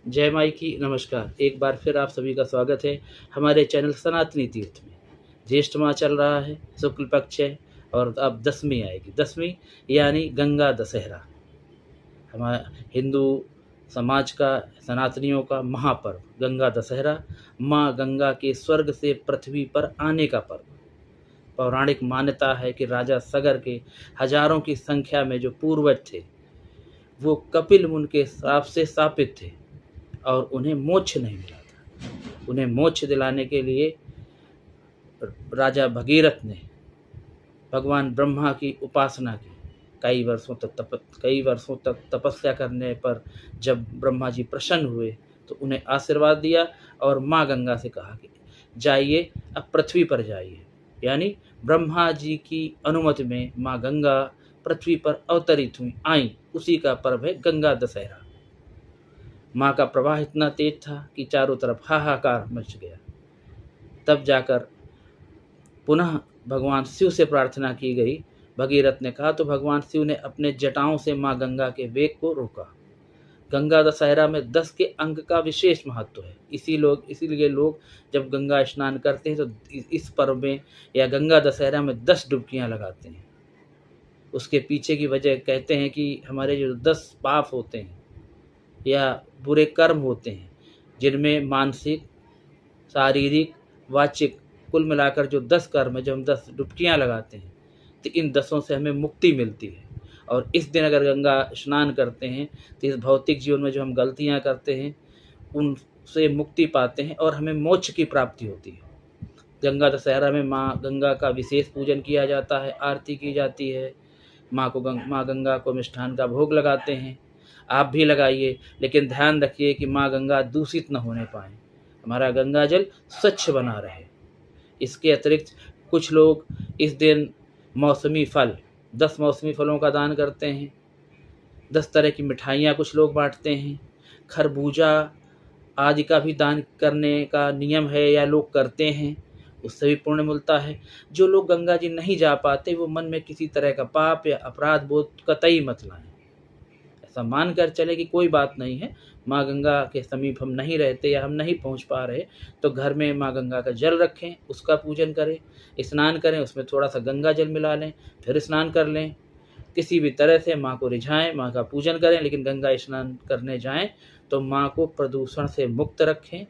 जय माई की नमस्कार। एक बार फिर आप सभी का स्वागत है हमारे चैनल सनातनी तीर्थ में। ज्येष्ठ माह चल रहा है, शुक्ल पक्ष है और अब दसवीं आएगी। दसवीं यानी गंगा दशहरा, हमारा हिंदू समाज का, सनातनियों का महापर्व गंगा दशहरा। माँ गंगा के स्वर्ग से पृथ्वी पर आने का पर्व। पौराणिक मान्यता है कि राजा सगर के हजारों की संख्या में जो पूर्वज थे, वो कपिल मुनि के श्राप से शापित थे और उन्हें मोक्ष नहीं मिला था। उन्हें मोक्ष दिलाने के लिए राजा भगीरथ ने भगवान ब्रह्मा की उपासना की। कई वर्षों तक तपस्या करने पर जब ब्रह्मा जी प्रसन्न हुए तो उन्हें आशीर्वाद दिया और माँ गंगा से कहा कि जाइए, अब पृथ्वी पर जाइए। यानी ब्रह्मा जी की अनुमति में माँ गंगा पृथ्वी पर अवतरित हुई, आई। उसी का पर्व है गंगा दशहरा। माँ का प्रवाह इतना तेज था कि चारों तरफ हाहाकार मच गया। तब जाकर पुनः भगवान शिव से प्रार्थना की गई। भगीरथ ने कहा तो भगवान शिव ने अपने जटाओं से माँ गंगा के वेग को रोका। गंगा दशहरा में 10 के अंक का विशेष महत्व है। इसीलिए लोग जब गंगा स्नान करते हैं तो इस पर्व में या गंगा दशहरा में 10 डुबकियां लगाते हैं। उसके पीछे की वजह कहते हैं कि हमारे जो 10 पाप होते हैं या बुरे कर्म होते हैं, जिनमें मानसिक, शारीरिक, वाचिक, कुल मिलाकर जो 10 कर्म है, जब हम 10 डुबकियां लगाते हैं तो इन 10 से हमें मुक्ति मिलती है। और इस दिन अगर गंगा स्नान करते हैं तो इस भौतिक जीवन में जो हम गलतियां करते हैं उनसे मुक्ति पाते हैं और हमें मोक्ष की प्राप्ति होती है। गंगा दशहरा में माँ गंगा का विशेष पूजन किया जाता है, आरती की जाती है। माँ गंगा को मिष्ठान का भोग लगाते हैं। आप भी लगाइए, लेकिन ध्यान रखिए कि माँ गंगा दूषित न होने पाए, हमारा गंगा जल स्वच्छ बना रहे। इसके अतिरिक्त कुछ लोग इस दिन मौसमी फल, 10 मौसमी फलों का दान करते हैं। 10 तरह की मिठाइयाँ कुछ लोग बांटते हैं। खरबूजा आदि का भी दान करने का नियम है या लोग करते हैं, उससे भी पुण्य मिलता है। जो लोग गंगा जी नहीं जा पाते वो मन में किसी तरह का पाप या अपराध बोध कतई मत लाएं। ऐसा मान कर चले कि कोई बात नहीं है, माँ गंगा के समीप हम नहीं रहते या हम नहीं पहुँच पा रहे तो घर में माँ गंगा का जल रखें, उसका पूजन करें, स्नान करें, उसमें थोड़ा सा गंगा जल मिला लें, फिर स्नान कर लें। किसी भी तरह से माँ को रिझाएं, माँ का पूजन करें, लेकिन गंगा स्नान करने जाएं तो माँ को प्रदूषण से मुक्त रखें।